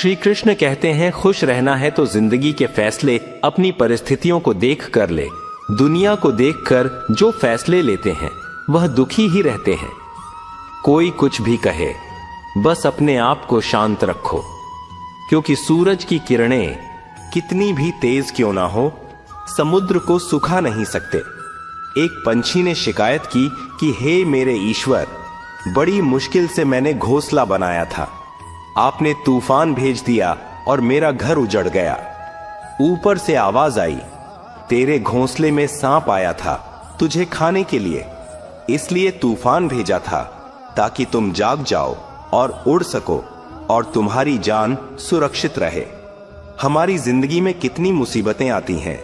श्री कृष्ण कहते हैं, खुश रहना है तो जिंदगी के फैसले अपनी परिस्थितियों को देख कर ले। दुनिया को देखकर जो फैसले लेते हैं वह दुखी ही रहते हैं। कोई कुछ भी कहे, बस अपने आप को शांत रखो, क्योंकि सूरज की किरणें कितनी भी तेज क्यों ना हो, समुद्र को सुखा नहीं सकते। एक पंछी ने शिकायत की कि हे मेरे ईश्वर, बड़ी मुश्किल से मैंने घोंसला बनाया था, आपने तूफान भेज दिया और मेरा घर उजड़ गया। ऊपर से आवाज आई, तेरे घोंसले में सांप आया था तुझे खाने के लिए, इसलिए तूफान भेजा था ताकि तुम जाग जाओ और उड़ सको और तुम्हारी जान सुरक्षित रहे। हमारी जिंदगी में कितनी मुसीबतें आती हैं,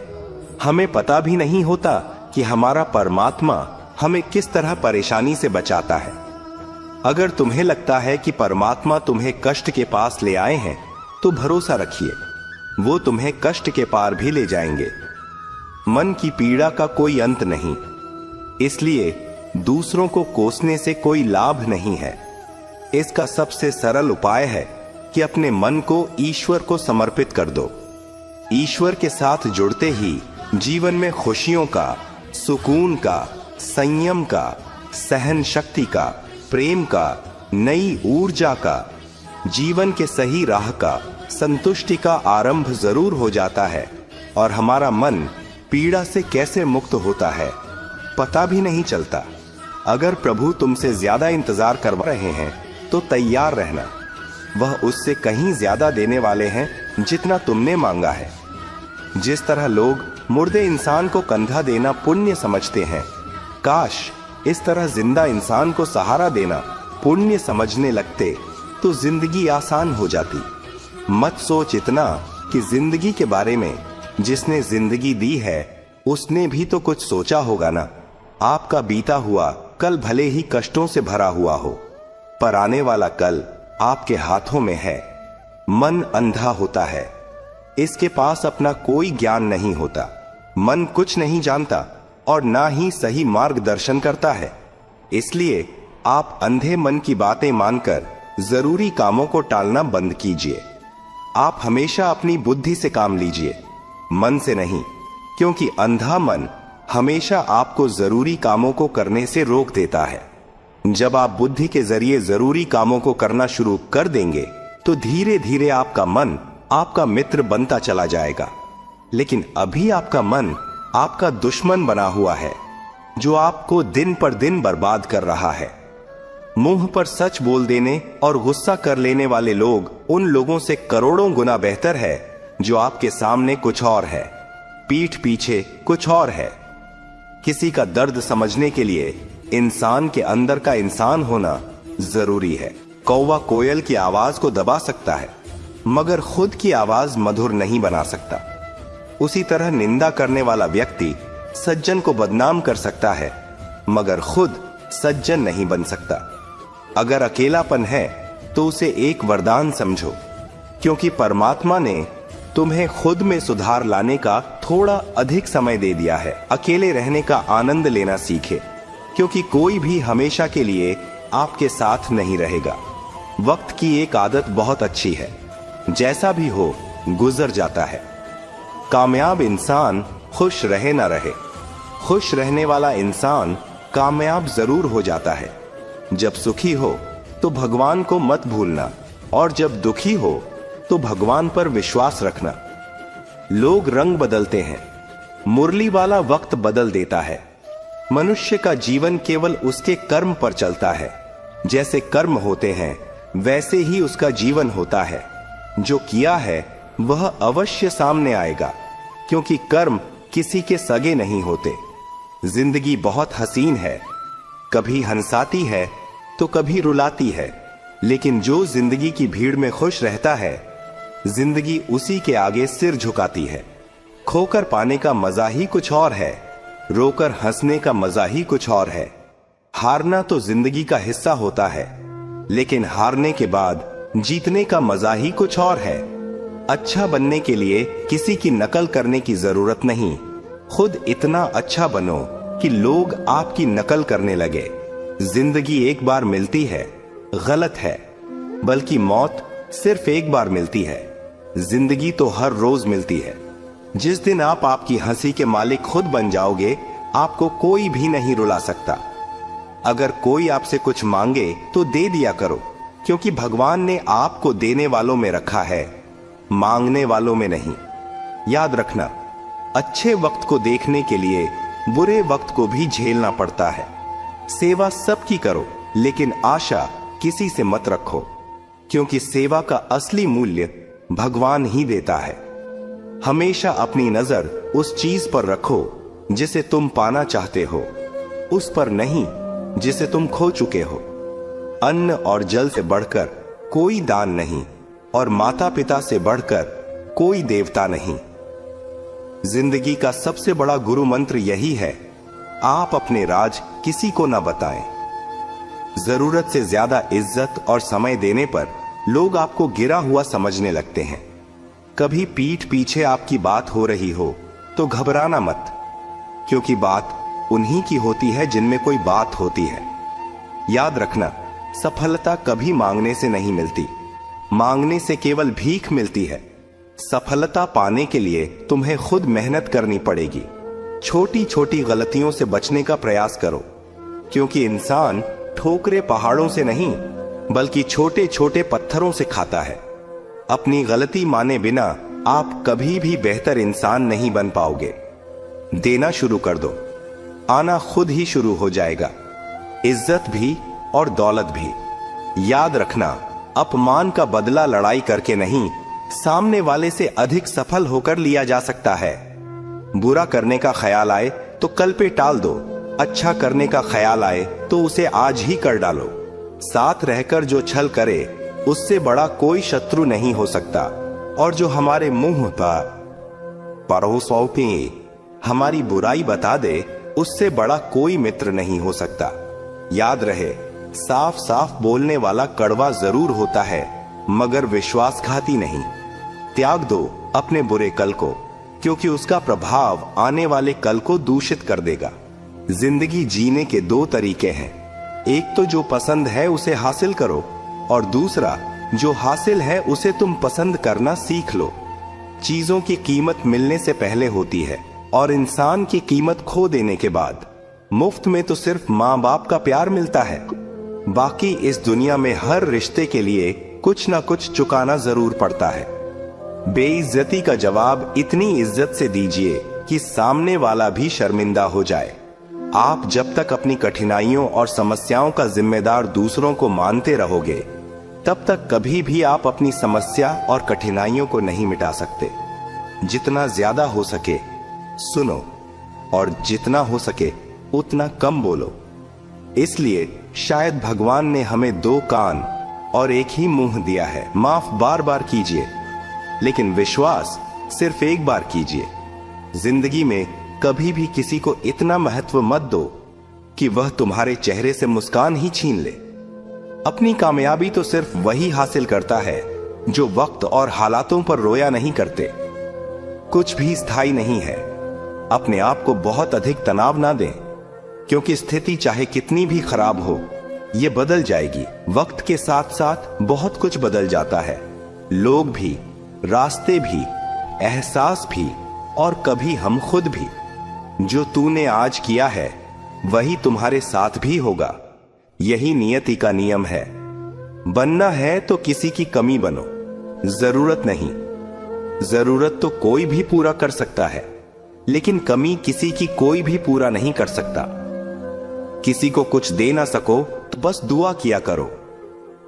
हमें पता भी नहीं होता कि हमारा परमात्मा हमें किस तरह परेशानी से बचाता है। अगर तुम्हें लगता है कि परमात्मा तुम्हें कष्ट के पास ले आए हैं तो भरोसा रखिए, वो तुम्हें कष्ट के पार भी ले जाएंगे। मन की पीड़ा का कोई अंत नहीं, इसलिए दूसरों को कोसने से कोई लाभ नहीं है। इसका सबसे सरल उपाय है कि अपने मन को ईश्वर को समर्पित कर दो। ईश्वर के साथ जुड़ते ही जीवन में खुशियों का, सुकून का, संयम का, सहन शक्ति का, प्रेम का, नई ऊर्जा का, जीवन के सही राह का, संतुष्टि का आरंभ जरूर हो जाता है और हमारा मन पीड़ा से कैसे मुक्त होता है पता भी नहीं चलता। अगर प्रभु तुमसे ज्यादा इंतजार करवा रहे हैं तो तैयार रहना, वह उससे कहीं ज्यादा देने वाले हैं जितना तुमने मांगा है। जिस तरह लोग मुर्दे इंसान को कंधा देना पुण्य समझते हैं, काश इस तरह जिंदा इंसान को सहारा देना पुण्य समझने लगते तो जिंदगी आसान हो जाती। मत सोच इतना कि जिंदगी के बारे में जिसने जिंदगी दी है उसने भी तो कुछ सोचा होगा ना। आपका बीता हुआ कल भले ही कष्टों से भरा हुआ हो, पर आने वाला कल आपके हाथों में है। मन अंधा होता है, इसके पास अपना कोई ज्ञान नहीं होता। मन कुछ नहीं जानता और ना ही सही मार्गदर्शन करता है, इसलिए आप अंधे मन की बातें मानकर जरूरी कामों को टालना बंद कीजिए। आप हमेशा अपनी बुद्धि से काम लीजिए, मन से नहीं, क्योंकि अंधा मन हमेशा आपको जरूरी कामों को करने से रोक देता है। जब आप बुद्धि के जरिए जरूरी कामों को करना शुरू कर देंगे तो धीरे धीरे आपका मन आपका मित्र बनता चला जाएगा। लेकिन अभी आपका मन आपका दुश्मन बना हुआ है, जो आपको दिन पर दिन बर्बाद कर रहा है। मुंह पर सच बोल देने और गुस्सा कर लेने वाले लोग उन लोगों से करोड़ों गुना बेहतर है जो आपके सामने कुछ और है, पीठ पीछे कुछ और है। किसी का दर्द समझने के लिए इंसान के अंदर का इंसान होना जरूरी है। कौवा कोयल की आवाज को दबा सकता है, मगर खुद की आवाज मधुर नहीं बना सकता। उसी तरह निंदा करने वाला व्यक्ति सज्जन को बदनाम कर सकता है, मगर खुद सज्जन नहीं बन सकता। अगर अकेलापन है तो उसे एक वरदान समझो, क्योंकि परमात्मा ने तुम्हें खुद में सुधार लाने का थोड़ा अधिक समय दे दिया है। अकेले रहने का आनंद लेना सीखे, क्योंकि कोई भी हमेशा के लिए आपके साथ नहीं रहेगा। वक्त की एक आदत बहुत अच्छी है, जैसा भी हो गुजर जाता है। कामयाब इंसान खुश रहे ना रहे, खुश रहने वाला इंसान कामयाब जरूर हो जाता है। जब सुखी हो तो भगवान को मत भूलना, और जब दुखी हो तो भगवान पर विश्वास रखना। लोग रंग बदलते हैं, मुरली वाला वक्त बदल देता है। मनुष्य का जीवन केवल उसके कर्म पर चलता है। जैसे कर्म होते हैं वैसे ही उसका जीवन होता है। जो किया है वह अवश्य सामने आएगा, क्योंकि कर्म किसी के सगे नहीं होते। जिंदगी बहुत हसीन है, कभी हंसाती है तो कभी रुलाती है, लेकिन जो जिंदगी की भीड़ में खुश रहता है, जिंदगी उसी के आगे सिर झुकाती है। खोकर पाने का मजा ही कुछ और है, रोकर हंसने का मजा ही कुछ और है। हारना तो जिंदगी का हिस्सा होता है, लेकिन हारने के बाद जीतने का मजा ही कुछ और है। अच्छा बनने के लिए किसी की नकल करने की जरूरत नहीं, खुद इतना अच्छा बनो कि लोग आपकी नकल करने लगे। जिंदगी एक बार मिलती है, गलत है, बल्कि मौत सिर्फ एक बार मिलती है। जिंदगी तो हर रोज मिलती है। जिस दिन आप आपकी हंसी के मालिक खुद बन जाओगे, आपको कोई भी नहीं रुला सकता। अगर कोई आपसे कुछ मांगे तो दे दिया करो, क्योंकि भगवान ने आपको देने वालों में रखा है, मांगने वालों में नहीं। याद रखना, अच्छे वक्त को देखने के लिए बुरे वक्त को भी झेलना पड़ता है। सेवा सबकी करो, लेकिन आशा किसी से मत रखो, क्योंकि सेवा का असली मूल्य भगवान ही देता है। हमेशा अपनी नजर उस चीज पर रखो जिसे तुम पाना चाहते हो, उस पर नहीं जिसे तुम खो चुके हो। अन्न और जल से बढ़कर कोई दान नहीं, और माता पिता से बढ़कर कोई देवता नहीं। जिंदगी का सबसे बड़ा गुरु मंत्र यही है, आप अपने राज किसी को ना बताएं। जरूरत से ज्यादा इज्जत और समय देने पर लोग आपको गिरा हुआ समझने लगते हैं। कभी पीठ पीछे आपकी बात हो रही हो तो घबराना मत, क्योंकि बात उन्हीं की होती है जिनमें कोई बात होती है। याद रखना, सफलता कभी मांगने से नहीं मिलती, मांगने से केवल भीख मिलती है। सफलता पाने के लिए तुम्हें खुद मेहनत करनी पड़ेगी। छोटी छोटी गलतियों से बचने का प्रयास करो, क्योंकि इंसान ठोकरे पहाड़ों से नहीं बल्कि छोटे छोटे पत्थरों से खाता है। अपनी गलती माने बिना आप कभी भी बेहतर इंसान नहीं बन पाओगे। देना शुरू कर दो, आना खुद ही शुरू हो जाएगा, इज्जत भी और दौलत भी। याद रखना, अपमान का बदला लड़ाई करके नहीं, सामने वाले से अधिक सफल होकर लिया जा सकता है। बुरा करने का ख्याल आए तो कल पे टाल दो, अच्छा करने का ख्याल आए तो उसे आज ही कर डालो। साथ रहकर जो छल करे उससे बड़ा कोई शत्रु नहीं हो सकता, और जो हमारे मुंह पर परोसों पे हमारी बुराई बता दे उससे बड़ा कोई मित्र नहीं हो सकता। याद रहे, साफ साफ बोलने वाला कड़वा जरूर होता है, मगर विश्वासघाती नहीं। त्याग दो अपने बुरे कल को, क्योंकि उसका प्रभाव आने वाले कल को दूषित कर देगा। जिंदगी जीने के दो तरीके हैं, एक तो जो पसंद है उसे हासिल करो, और दूसरा जो हासिल है उसे तुम पसंद करना सीख लो। चीजों की कीमत मिलने से पहले होती है, और इंसान की कीमत खो देने के बाद। मुफ्त में तो सिर्फ माँ बाप का प्यार मिलता है, बाकी इस दुनिया में हर रिश्ते के लिए कुछ ना कुछ चुकाना जरूर पड़ता है। बेइज्जती का जवाब इतनी इज्जत से दीजिए कि सामने वाला भी शर्मिंदा हो जाए। आप जब तक अपनी कठिनाइयों और समस्याओं का जिम्मेदार दूसरों को मानते रहोगे, तब तक कभी भी आप अपनी समस्या और कठिनाइयों को नहीं मिटा सकते। जितना ज्यादा हो सके सुनो, और जितना हो सके उतना कम बोलो। इसलिए शायद भगवान ने हमें दो कान और एक ही मुंह दिया है। माफ बार बार कीजिए, लेकिन विश्वास सिर्फ एक बार कीजिए। जिंदगी में कभी भी किसी को इतना महत्व मत दो कि वह तुम्हारे चेहरे से मुस्कान ही छीन ले। अपनी कामयाबी तो सिर्फ वही हासिल करता है जो वक्त और हालातों पर रोया नहीं करते। कुछ भी स्थायी नहीं है। अपने आप को बहुत अधिक तनाव ना दें, क्योंकि स्थिति चाहे कितनी भी खराब हो, ये बदल जाएगी। वक्त के साथ साथ बहुत कुछ बदल जाता है, लोग भी, रास्ते भी, एहसास भी, और कभी हम खुद भी। जो तूने आज किया है वही तुम्हारे साथ भी होगा। यही नियति का नियम है। बनना है तो किसी की कमी बनो, जरूरत नहीं। जरूरत तो कोई भी पूरा कर सकता है, लेकिन कमी किसी की कोई भी पूरा नहीं कर सकता। किसी को कुछ दे ना सको तो बस दुआ किया करो,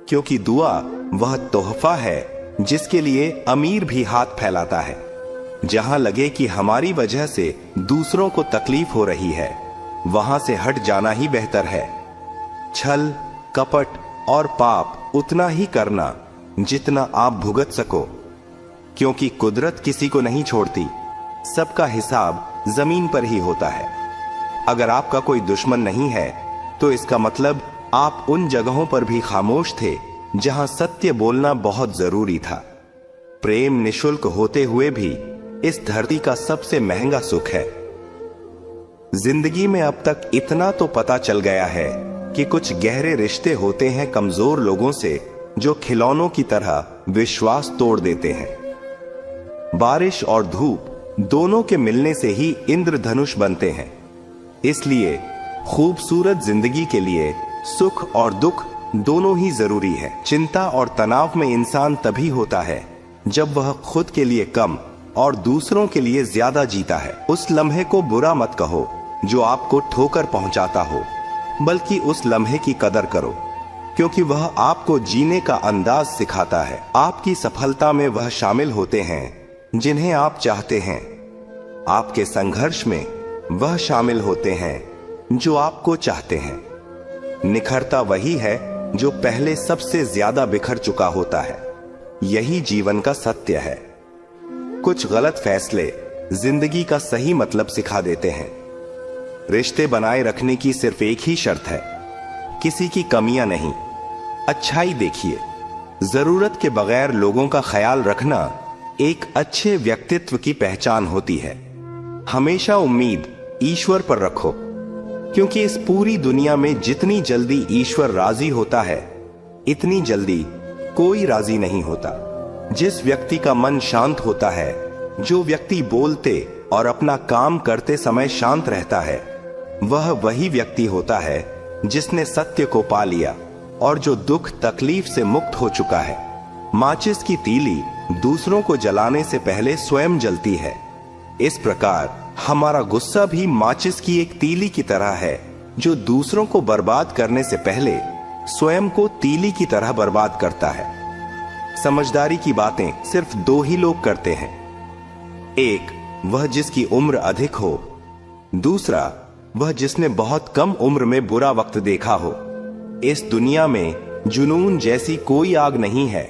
क्योंकि दुआ वह तोहफा है जिसके लिए अमीर भी हाथ फैलाता है। जहां लगे कि हमारी वजह से दूसरों को तकलीफ हो रही है, वहां से हट जाना ही बेहतर है। छल, कपट और पाप उतना ही करना जितना आप भुगत सको, क्योंकि कुदरत किसी को नहीं छोड़ती। सबका हिसाब जमीन पर ही होता है। अगर आपका कोई दुश्मन नहीं है, तो इसका मतलब आप उन जगहों पर भी खामोश थे जहां सत्य बोलना बहुत जरूरी था। प्रेम निशुल्क होते हुए भी इस धरती का सबसे महंगा सुख है। जिंदगी में अब तक इतना तो पता चल गया है कि कुछ गहरे रिश्ते होते हैं कमजोर लोगों से, जो खिलौनों की तरह विश्वास तोड़ देते हैं। बारिश और धूप दोनों के मिलने से ही इंद्रधनुष बनते हैं। इसलिए खूबसूरत जिंदगी के लिए सुख और दुख दोनों ही जरूरी है। चिंता और तनाव में इंसान तभी होता है जब वह खुद के लिए कम और दूसरों के लिए ज्यादा जीता है। उस लम्हे को बुरा मत कहो जो आपको ठोकर पहुंचाता हो, बल्कि उस लम्हे की कदर करो, क्योंकि वह आपको जीने का अंदाज सिखाता है। आपकी सफलता में वह शामिल होते हैं जिन्हें आप चाहते हैं। आपके संघर्ष में वह शामिल होते हैं जो आपको चाहते हैं। निखरता वही है जो पहले सबसे ज्यादा बिखर चुका होता है। यही जीवन का सत्य है। कुछ गलत फैसले जिंदगी का सही मतलब सिखा देते हैं। रिश्ते बनाए रखने की सिर्फ एक ही शर्त है, किसी की कमियां नहीं, अच्छाई देखिए। जरूरत के बगैर लोगों का ख्याल रखना एक अच्छे व्यक्तित्व की पहचान होती है। हमेशा उम्मीद ईश्वर पर रखो, क्योंकि इस पूरी दुनिया में जितनी जल्दी ईश्वर राजी होता है, इतनी जल्दी कोई राजी नहीं होता। जिस व्यक्ति का मन शांत होता है, जो व्यक्ति बोलते और अपना काम करते समय शांत रहता है, वह वही व्यक्ति होता है जिसने सत्य को पा लिया और जो दुख तकलीफ से मुक्त हो चुका है। माचिस की तीली दूसरों को जलाने से पहले स्वयं जलती है। इस प्रकार हमारा गुस्सा भी माचिस की एक तीली की तरह है, जो दूसरों को बर्बाद करने से पहले स्वयं को तीली की तरह बर्बाद करता है। समझदारी की बातें सिर्फ दो ही लोग करते हैं। एक वह जिसकी उम्र अधिक हो, दूसरा वह जिसने बहुत कम उम्र में बुरा वक्त देखा हो। इस दुनिया में जुनून जैसी कोई आग नहीं है,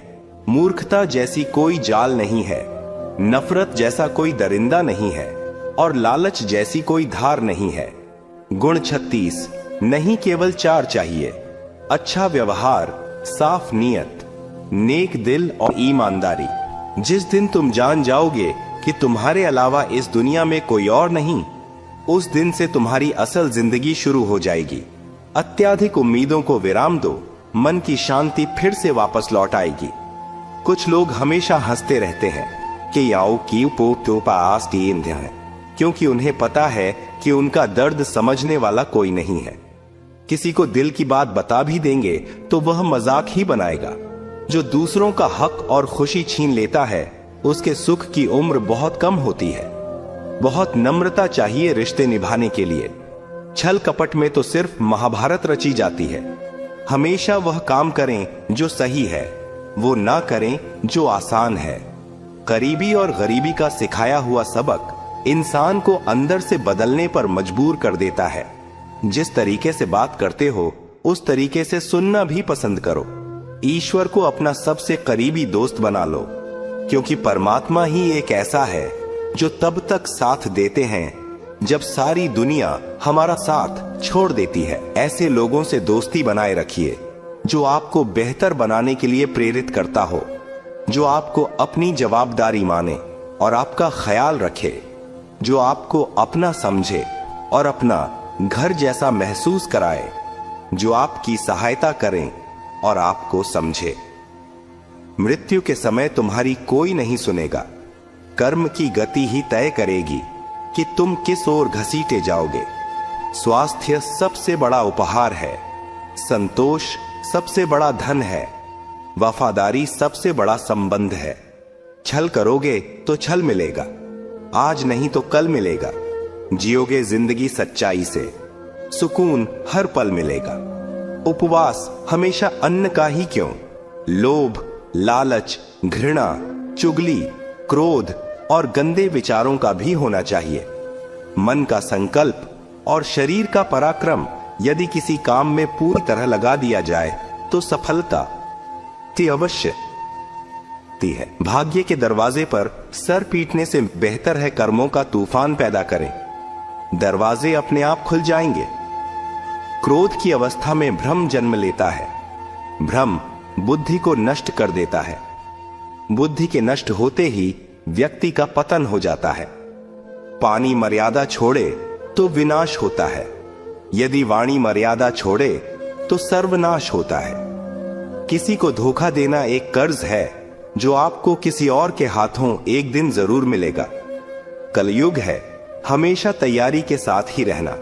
मूर्खता जैसी कोई जाल नहीं है, नफरत जैसा कोई दरिंदा नहीं है और लालच जैसी कोई धार नहीं है। गुण 36 नहीं, केवल 4 चाहिए। अच्छा व्यवहार, साफ नीयत, नेक दिल और ईमानदारी। जिस दिन तुम जान जाओगे कि तुम्हारे अलावा इस दुनिया में कोई और नहीं, उस दिन से तुम्हारी असल जिंदगी शुरू हो जाएगी। अत्याधिक उम्मीदों को विराम दो, मन की शांति फिर से वापस लौट आएगी। कुछ लोग हमेशा हंसते रहते हैं कि याओ की तो पास है, क्योंकि उन्हें पता है कि उनका दर्द समझने वाला कोई नहीं है। किसी को दिल की बात बता भी देंगे तो वह मजाक ही बनाएगा। जो दूसरों का हक और खुशी छीन लेता है, उसके सुख की उम्र बहुत कम होती है। बहुत नम्रता चाहिए रिश्ते निभाने के लिए। छल कपट में तो सिर्फ महाभारत रची जाती है। हमेशा वह काम करें जो सही है, वो ना करें जो आसान है। करीबी और गरीबी का सिखाया हुआ सबक इंसान को अंदर से बदलने पर मजबूर कर देता है। जिस तरीके से बात करते हो, उस तरीके से सुनना भी पसंद करो। ईश्वर को अपना सबसे करीबी दोस्त बना लो, क्योंकि परमात्मा ही एक ऐसा है जो तब तक साथ देते हैं जब सारी दुनिया हमारा साथ छोड़ देती है। ऐसे लोगों से दोस्ती बनाए रखिए जो आपको बेहतर बनाने के लिए प्रेरित करता हो, जो आपको अपनी जवाबदारी माने और आपका ख्याल रखे, जो आपको अपना समझे और अपना घर जैसा महसूस कराए, जो आपकी सहायता करें और आपको समझे। मृत्यु के समय तुम्हारी कोई नहीं सुनेगा। कर्म की गति ही तय करेगी कि तुम किस ओर घसीटे जाओगे। स्वास्थ्य सबसे बड़ा उपहार है, संतोष सबसे बड़ा धन है, वफादारी सबसे बड़ा संबंध है। छल करोगे तो छल मिलेगा, आज नहीं तो कल मिलेगा। जियोगे जिंदगी सच्चाई से, सुकून हर पल मिलेगा। उपवास हमेशा अन्न का ही क्यों, लोभ, लालच, घृणा, चुगली, क्रोध और गंदे विचारों का भी होना चाहिए। मन का संकल्प और शरीर का पराक्रम यदि किसी काम में पूरी तरह लगा दिया जाए तो सफलता अवश्य है। भाग्य के दरवाजे पर सर पीटने से बेहतर है कर्मों का तूफान पैदा करें। दरवाजे अपने आप खुल जाएंगे। क्रोध की अवस्था में भ्रम जन्म लेता है। भ्रम बुद्धि को नष्ट कर देता है। बुद्धि के नष्ट होते ही व्यक्ति का पतन हो जाता है। पानी मर्यादा छोड़े तो विनाश होता है, यदि वाणी मर्यादा छोड़े तो सर्वनाश होता है। किसी को धोखा देना एक कर्ज है, जो आपको किसी और के हाथों एक दिन जरूर मिलेगा। कलयुग है, हमेशा तैयारी के साथ ही रहना।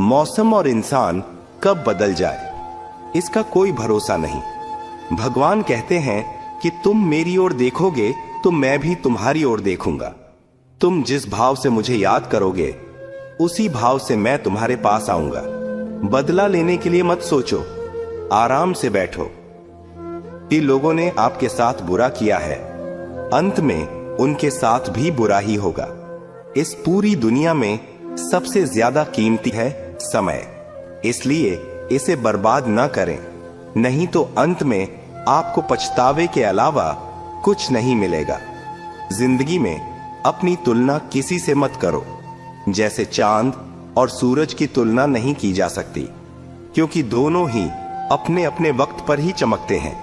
मौसम और इंसान कब बदल जाए इसका कोई भरोसा नहीं। भगवान कहते हैं कि तुम मेरी ओर देखोगे तो मैं भी तुम्हारी ओर देखूंगा। तुम जिस भाव से मुझे याद करोगे उसी भाव से मैं तुम्हारे पास आऊंगा। बदला लेने के लिए मत सोचो, आराम से बैठो। ये लोगों ने आपके साथ बुरा किया है, अंत में उनके साथ भी बुरा ही होगा। इस पूरी दुनिया में सबसे ज्यादा कीमती है समय, इसलिए इसे बर्बाद ना करें, नहीं तो अंत में आपको पछतावे के अलावा कुछ नहीं मिलेगा। जिंदगी में अपनी तुलना किसी से मत करो। जैसे चांद और सूरज की तुलना नहीं की जा सकती, क्योंकि दोनों ही अपने अपने वक्त पर ही चमकते हैं।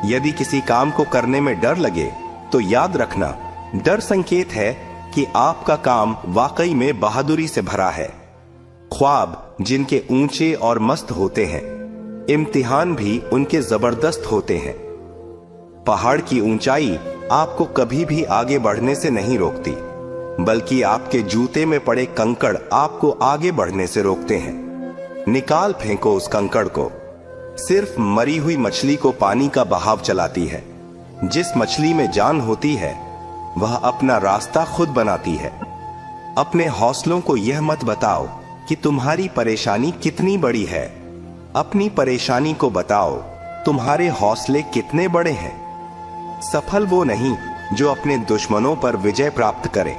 यदि किसी काम को करने में डर लगे तो याद रखना, डर संकेत है कि आपका काम वाकई में बहादुरी से भरा है। ख्वाब जिनके ऊंचे और मस्त होते हैं, इम्तिहान भी उनके जबरदस्त होते हैं। पहाड़ की ऊंचाई आपको कभी भी आगे बढ़ने से नहीं रोकती, बल्कि आपके जूते में पड़े कंकड़ आपको आगे बढ़ने से रोकते हैं। निकाल फेंको उस कंकड़ को। सिर्फ मरी हुई मछली को पानी का बहाव चलाती है। जिस मछली में जान होती है वह अपना रास्ता खुद बनाती है। अपने हौसलों को यह मत बताओ कि तुम्हारी परेशानी कितनी बड़ी है। अपनी परेशानी को बताओ तुम्हारे हौसले कितने बड़े हैं। सफल वो नहीं जो अपने दुश्मनों पर विजय प्राप्त करे,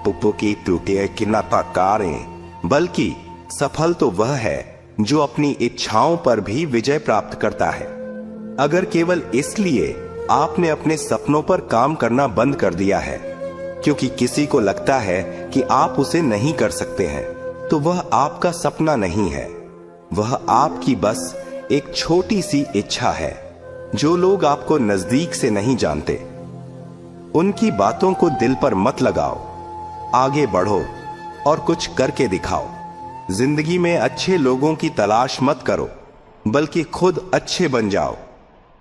पुप्पो की टूटे किन्नाकारें, बल्कि सफल तो वह है जो अपनी इच्छाओं पर भी विजय प्राप्त करता है। अगर केवल इसलिए आपने अपने सपनों पर काम करना बंद कर दिया है क्योंकि किसी को लगता है कि आप उसे नहीं कर सकते हैं, तो वह आपका सपना नहीं है, वह आपकी बस एक छोटी सी इच्छा है। जो लोग आपको नजदीक से नहीं जानते, उनकी बातों को दिल पर मत लगाओ। आगे बढ़ो और कुछ करके दिखाओ। जिंदगी में अच्छे लोगों की तलाश मत करो, बल्कि खुद अच्छे बन जाओ।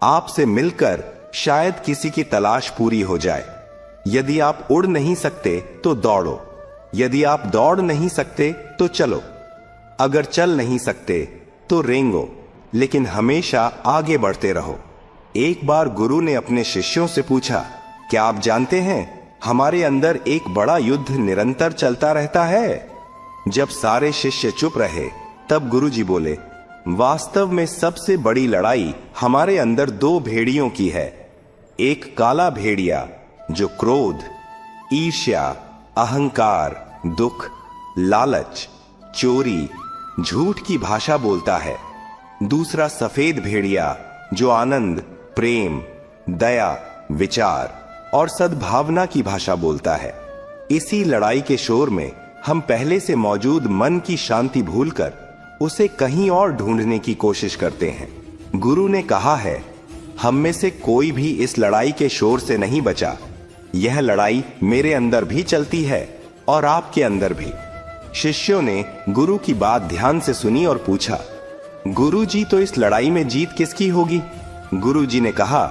आपसे मिलकर शायद किसी की तलाश पूरी हो जाए। यदि आप उड़ नहीं सकते तो दौड़ो, यदि आप दौड़ नहीं सकते तो चलो, अगर चल नहीं सकते तो रेंगो, लेकिन हमेशा आगे बढ़ते रहो। एक बार गुरु ने अपने शिष्यों से पूछा, क्या आप जानते हैं हमारे अंदर एक बड़ा युद्ध निरंतर चलता रहता है? जब सारे शिष्य चुप रहे तब गुरुजी बोले, वास्तव में सबसे बड़ी लड़ाई हमारे अंदर दो भेड़ियों की है। एक काला भेड़िया जो क्रोध, ईर्ष्या, अहंकार, दुख, लालच, चोरी, झूठ की भाषा बोलता है। दूसरा सफेद भेड़िया जो आनंद, प्रेम, दया, विचार और सद्भावना की भाषा बोलता है। इसी लड़ाई के शोर में हम पहले से मौजूद मन की शांति भूलकर उसे कहीं और ढूंढने की कोशिश करते हैं। गुरु ने कहा है, हम में से कोई भी इस लड़ाई के शोर से नहीं बचा। यह लड़ाई मेरे अंदर भी चलती है और आपके अंदर भी। शिष्यों ने गुरु की बात ध्यान से सुनी और पूछा, गुरु जी, तो इस लड़ाई में जीत किसकी होगी? गुरु जी ने कहा,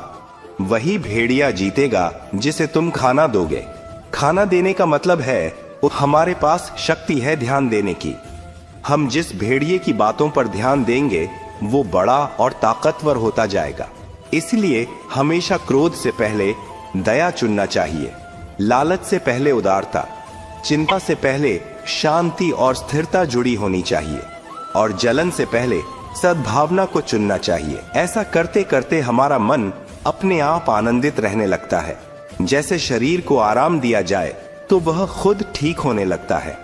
वही भेड़िया जीतेगा जिसे तुम खाना दोगे। खाना देने का मतलब है हमारे पास शक्ति है ध्यान देने की। हम जिस भेड़िए की बातों पर ध्यान देंगे वो बड़ा और ताकतवर होता जाएगा। इसलिए हमेशा क्रोध से पहले दया चुनना चाहिए, लालच से पहले उदारता, चिंता से पहले शांति और स्थिरता जुड़ी होनी चाहिए, और जलन से पहले सद्भावना को चुनना चाहिए। ऐसा करते करते हमारा मन अपने आप आनंदित रहने लगता है। जैसे शरीर को आराम दिया जाए तो वह खुद ठीक होने लगता है,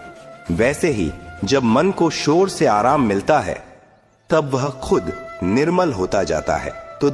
वैसे ही जब मन को शोर से आराम मिलता है तब वह खुद निर्मल होता जाता है। तो